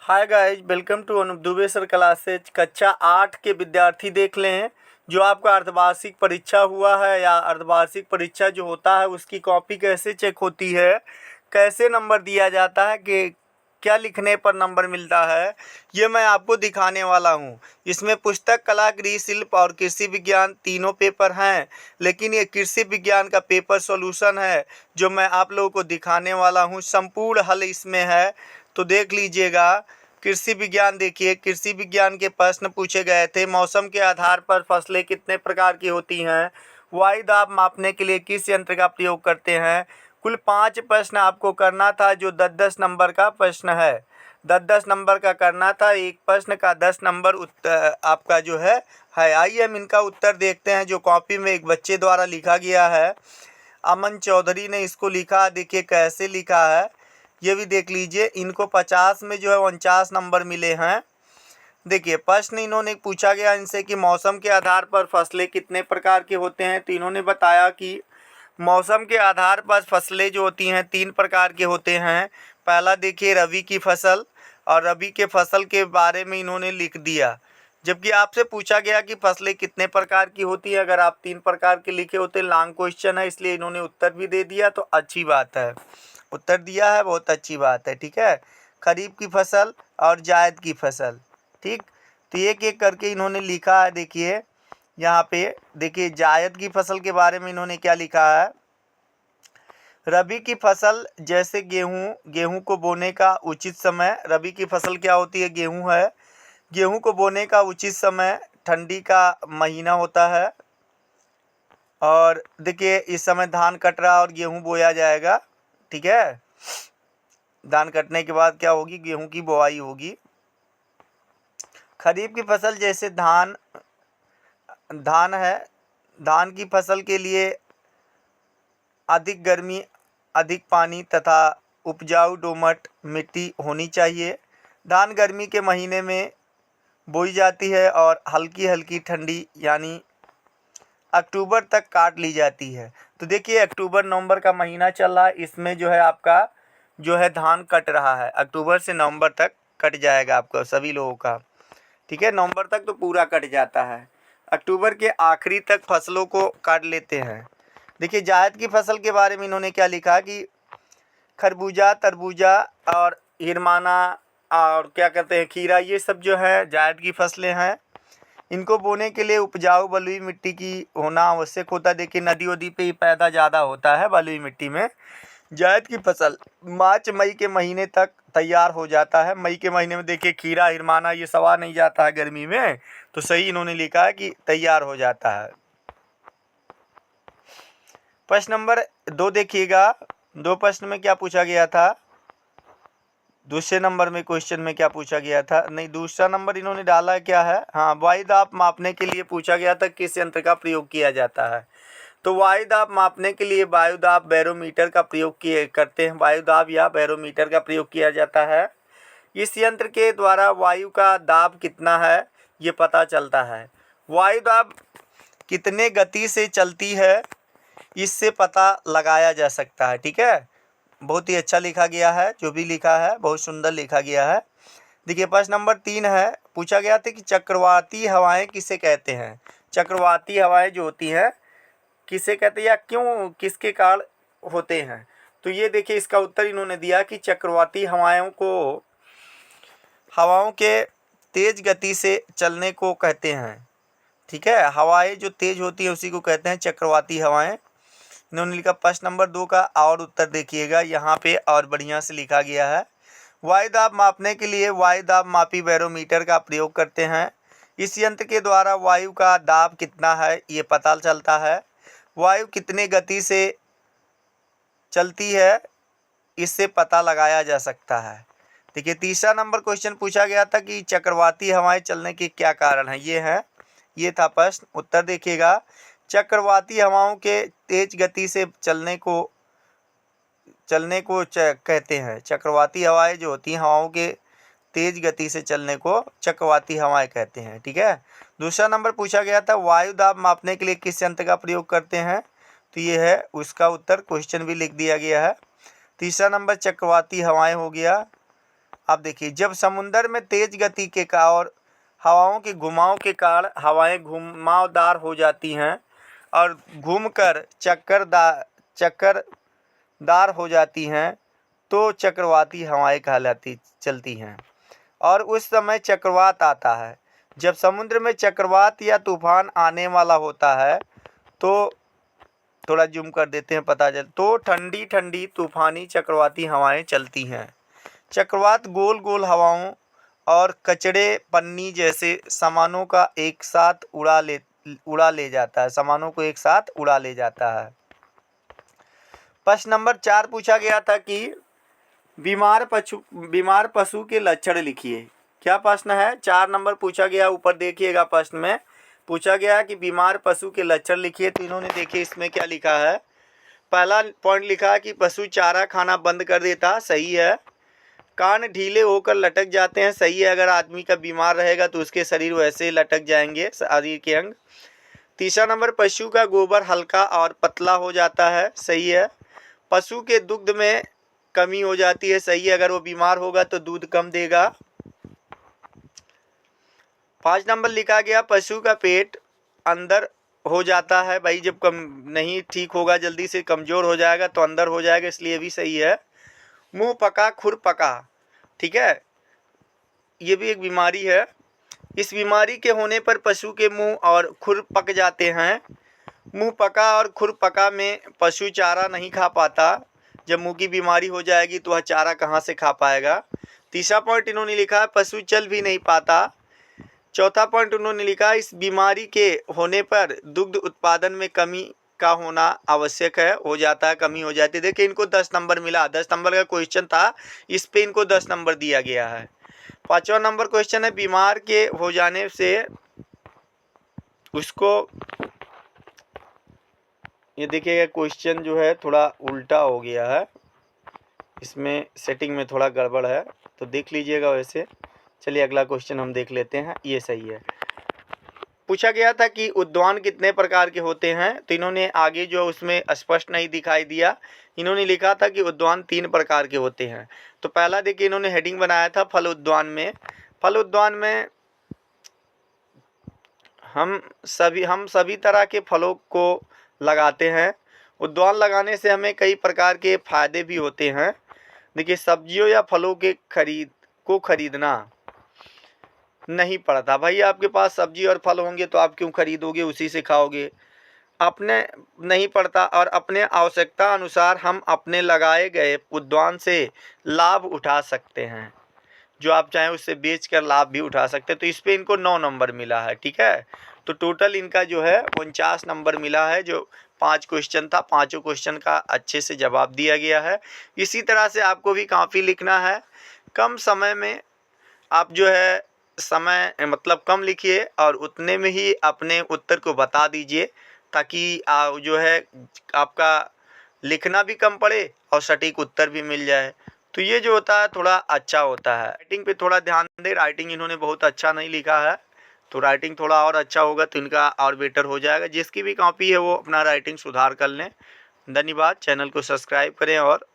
Hi guys, welcome to Anoop Dubey sir classes. कक्षा 8 के विद्यार्थी देख लें, जो आपका अर्धवार्षिक परीक्षा हुआ है या अर्धवार्षिक परीक्षा जो होता है उसकी कॉपी कैसे चेक होती है, कैसे नंबर दिया जाता है, कि क्या लिखने पर नंबर मिलता है, ये मैं आपको दिखाने वाला हूँ। इसमें पुस्तक, कला, गृह शिल्प और कृषि विज्ञान तीनों पेपर हैं, लेकिन ये कृषि विज्ञान का पेपर सॉल्यूशन है जो मैं आप लोगों को दिखाने वाला हूँ। संपूर्ण हल इसमें है, तो देख लीजिएगा। कृषि विज्ञान देखिए, कृषि विज्ञान के प्रश्न पूछे गए थे। मौसम के आधार पर फसलें कितने प्रकार की होती हैं, वायु दाब मापने के लिए किस यंत्र का प्रयोग करते हैं। कुल 5 प्रश्न आपको करना था, जो 10-10 नंबर का प्रश्न है। 10-10 नंबर का करना था, एक प्रश्न का 10 नंबर उत्तर आपका जो है। आइए हम इनका उत्तर देखते हैं, जो कॉपी में एक बच्चे द्वारा लिखा गया है। अमन चौधरी ने इसको लिखा, देखिए कैसे लिखा है, ये भी देख लीजिए। इनको 50 में जो है 49 नंबर मिले हैं। देखिए प्रश्न इन्होंने पूछा गया इनसे कि मौसम के आधार पर फसलें कितने प्रकार के होते हैं, तो इन्होंने बताया कि मौसम के आधार पर फसलें जो होती हैं 3 प्रकार के होते हैं। पहला देखिए रबी की फसल, और रबी के फसल के बारे में इन्होंने लिख दिया। जबकि आपसे पूछा गया कि फसलें कितने प्रकार की होती है, अगर आप 3 प्रकार के लिखे होते, लॉन्ग क्वेश्चन है इसलिए इन्होंने उत्तर भी दे दिया, तो अच्छी बात है, उत्तर दिया है, बहुत अच्छी बात है। ठीक है, खरीफ की फसल और जायद की फसल। ठीक, तो एक एक करके इन्होंने लिखा है। देखिए यहाँ पे देखिए जायद की फसल के बारे में इन्होंने क्या लिखा है। रबी की फसल जैसे गेहूं को बोने का उचित समय, रबी की फसल क्या होती है, गेहूं है। गेहूं को बोने का उचित समय ठंडी का महीना होता है। और देखिए इस समय धान कट रहा और गेहूं बोया जाएगा। ठीक है, धान कटने के बाद क्या होगी, गेहूं की बुआई होगी। खरीफ की फसल जैसे धान है, धान की फसल के लिए अधिक गर्मी, अधिक पानी तथा उपजाऊ दोमट मिट्टी होनी चाहिए। धान गर्मी के महीने में बोई जाती है और हल्की हल्की ठंडी यानी अक्टूबर तक काट ली जाती है। तो देखिए अक्टूबर नवंबर का महीना चल रहा है, इसमें जो है आपका जो है धान कट रहा है। अक्टूबर से नवंबर तक कट जाएगा आपका सभी लोगों का। ठीक है, नवंबर तक तो पूरा कट जाता है, अक्टूबर के आखिरी तक फसलों को काट लेते हैं। देखिए जायद की फसल के बारे में इन्होंने क्या लिखा कि खरबूजा, तरबूजा और हिरमाना और क्या कहते हैं खीरा, ये सब जो है जायद की फसलें हैं। इनको बोने के लिए उपजाऊ बलुई मिट्टी की होना आवश्यक होता है। देखिए नदी वदी पे ही पैदा ज़्यादा होता है बलुई मिट्टी में। जायद की फसल मार्च मई के महीने तक तैयार हो जाता है। मई के महीने में देखिए खीरा, हिरमाना ये सवा नहीं जाता है गर्मी में, तो सही इन्होंने लिखा है कि तैयार हो जाता है। प्रश्न नंबर 2 देखिएगा, 2 प्रश्न में क्या पूछा गया था। दूसरे नंबर में क्वेश्चन में क्या पूछा गया था, नहीं दूसरा नंबर इन्होंने डाला क्या है। हाँ, वायु दाब मापने के लिए पूछा गया था किस यंत्र का प्रयोग किया जाता है। तो वायु दाब मापने के लिए वायु दाब बैरोमीटर का प्रयोग करते हैं। वायु दाब या बैरोमीटर का प्रयोग किया जाता है। इस यंत्र के द्वारा वायु का दाब कितना है ये पता चलता है। वायु दाब कितने गति से चलती है इससे पता लगाया जा सकता है। ठीक है, बहुत ही अच्छा लिखा गया है, जो भी लिखा है बहुत सुंदर लिखा गया है। देखिए प्रश्न नंबर 3 है, पूछा गया था कि चक्रवाती हवाएं किसे कहते हैं। चक्रवाती हवाएं जो होती हैं किसे कहते हैं या क्यों, किसके कारण होते हैं। तो ये देखिए इसका उत्तर इन्होंने दिया कि चक्रवाती हवाओं के तेज गति से चलने को कहते हैं। ठीक है, हवाएं जो तेज होती है उसी को कहते हैं चक्रवाती हवाएं। इन्होंने लिखा प्रश्न नंबर 2 का और उत्तर देखिएगा, यहाँ पे और बढ़िया से लिखा गया है। वायु दाब मापने के लिए वायु दाब मापी बैरोमीटर का प्रयोग करते हैं। इस यंत्र के द्वारा वायु का दाब कितना है ये पता चलता है। वायु कितने गति से चलती है इससे पता लगाया जा सकता है। देखिए तीसरा नंबर क्वेश्चन पूछा गया था कि चक्रवाती हवाएं चलने के क्या कारण हैं। ये था प्रश्न। उत्तर देखिएगा, चक्रवाती हवाओं के तेज गति से चलने को कहते हैं। चक्रवाती हवाएं जो होती हैं हवाओं के तेज गति से चलने को चक्रवाती हवाएं कहते हैं। ठीक है, दूसरा नंबर पूछा गया था वायु दाब मापने के लिए किस यंत्र का प्रयोग करते हैं, तो ये है उसका उत्तर, क्वेश्चन भी लिख दिया गया है। तीसरा नंबर चक्रवाती हवाएं हो गया। अब देखिए, जब समुद्र में तेज गति के और हवाओं के घुमाव के कारण हवाएं घुमावदार हो जाती हैं और घूमकर चक्करदार हो जाती हैं तो चक्रवाती हवाएं कहलाती चलती हैं और उस समय चक्रवात आता है। जब समुद्र में चक्रवात या तूफान आने वाला होता है तो थोड़ा जूम कर देते हैं, पता चल तो ठंडी ठंडी तूफानी चक्रवाती हवाएं चलती हैं। चक्रवात गोल गोल हवाओं और कचड़े पन्नी जैसे सामानों का एक साथ उड़ा ले जाता है, सामानों को एक साथ उड़ा ले जाता है। प्रश्न नंबर 4 पूछा गया था कि बीमार पशु के लक्षण लिखिए। क्या प्रश्न है? 4 नंबर पूछा गया, ऊपर देखिएगा। प्रश्न में पूछा गया कि बीमार पशु के लक्षण लिखिए। तो इन्होंने देखिए इसमें क्या लिखा है। पहला पॉइंट लिखा है कि पशु चारा खाना बंद कर देता, सही है। कान ढीले होकर लटक जाते हैं, सही है। अगर आदमी का बीमार रहेगा तो उसके शरीर वैसे लटक जाएंगे, शरीर के अंग। तीसरा नंबर, पशु का गोबर हल्का और पतला हो जाता है, सही है। पशु के दुग्ध में कमी हो जाती है, सही है। अगर वो बीमार होगा तो दूध कम देगा। 5 नंबर लिखा गया, पशु का पेट अंदर हो जाता है। भाई जब कम नहीं ठीक होगा, जल्दी से कमज़ोर हो जाएगा तो अंदर हो जाएगा, इसलिए भी सही है। मुंह पका खुर पका, ठीक है, ये भी एक बीमारी है। इस बीमारी के होने पर पशु के मुंह और खुर पक जाते हैं। मुंह पका और खुर पका में पशु चारा नहीं खा पाता। जब मुंह की बीमारी हो जाएगी तो वह चारा कहाँ से खा पाएगा। तीसरा पॉइंट इन्होंने लिखा है, पशु चल भी नहीं पाता। चौथा पॉइंट उन्होंने लिखा, इस बीमारी के होने पर दुग्ध उत्पादन में कमी का होना आवश्यक है, हो जाता है, कमी हो जाती है। देखिए इनको 10 नंबर मिला, 10 नंबर का क्वेश्चन था, इस पे इनको 10 नंबर दिया गया है। 5वां नंबर क्वेश्चन है, बीमार के हो जाने से उसको, ये देखिएगा क्वेश्चन जो है थोड़ा उल्टा हो गया है, इसमें सेटिंग में थोड़ा गड़बड़ है तो देख लीजिएगा वैसे। चलिए अगला क्वेश्चन हम देख लेते हैं, ये सही है। पूछा गया था कि उद्यान कितने प्रकार के होते हैं। तो इन्होंने आगे जो उसमें स्पष्ट नहीं दिखाई दिया, इन्होंने लिखा था कि उद्यान 3 प्रकार के होते हैं। तो पहला देखिए इन्होंने हेडिंग बनाया था, फल उद्यान में। फल उद्यान में हम सभी तरह के फलों को लगाते हैं। उद्यान लगाने से हमें कई प्रकार के फायदे भी होते हैं। देखिए सब्जियों या फलों के खरीदना नहीं पड़ता। भाई आपके पास सब्जी और फल होंगे तो आप क्यों खरीदोगे, उसी से खाओगे। अपने नहीं पड़ता और अपने आवश्यकता अनुसार हम अपने लगाए गए उद्यान से लाभ उठा सकते हैं। जो आप चाहें उससे बेचकर लाभ भी उठा सकते हैं। तो इस पे इनको 9 नंबर मिला है, ठीक है। तो टोटल इनका जो है 49 नंबर मिला है। जो 5 क्वेश्चन था, पाँचों क्वेश्चन का अच्छे से जवाब दिया गया है। इसी तरह से आपको भी काफ़ी लिखना है। कम समय में आप जो है समय मतलब कम लिखिए और उतने में ही अपने उत्तर को बता दीजिए, ताकि जो है आपका लिखना भी कम पड़े और सटीक उत्तर भी मिल जाए। तो ये जो होता है थोड़ा अच्छा होता है। राइटिंग पे थोड़ा ध्यान दें, राइटिंग इन्होंने बहुत अच्छा नहीं लिखा है, तो राइटिंग थोड़ा और अच्छा होगा तो इनका और बेटर हो जाएगा। जिसकी भी कॉपी है वो अपना राइटिंग सुधार कर लें। धन्यवाद। चैनल को सब्सक्राइब करें और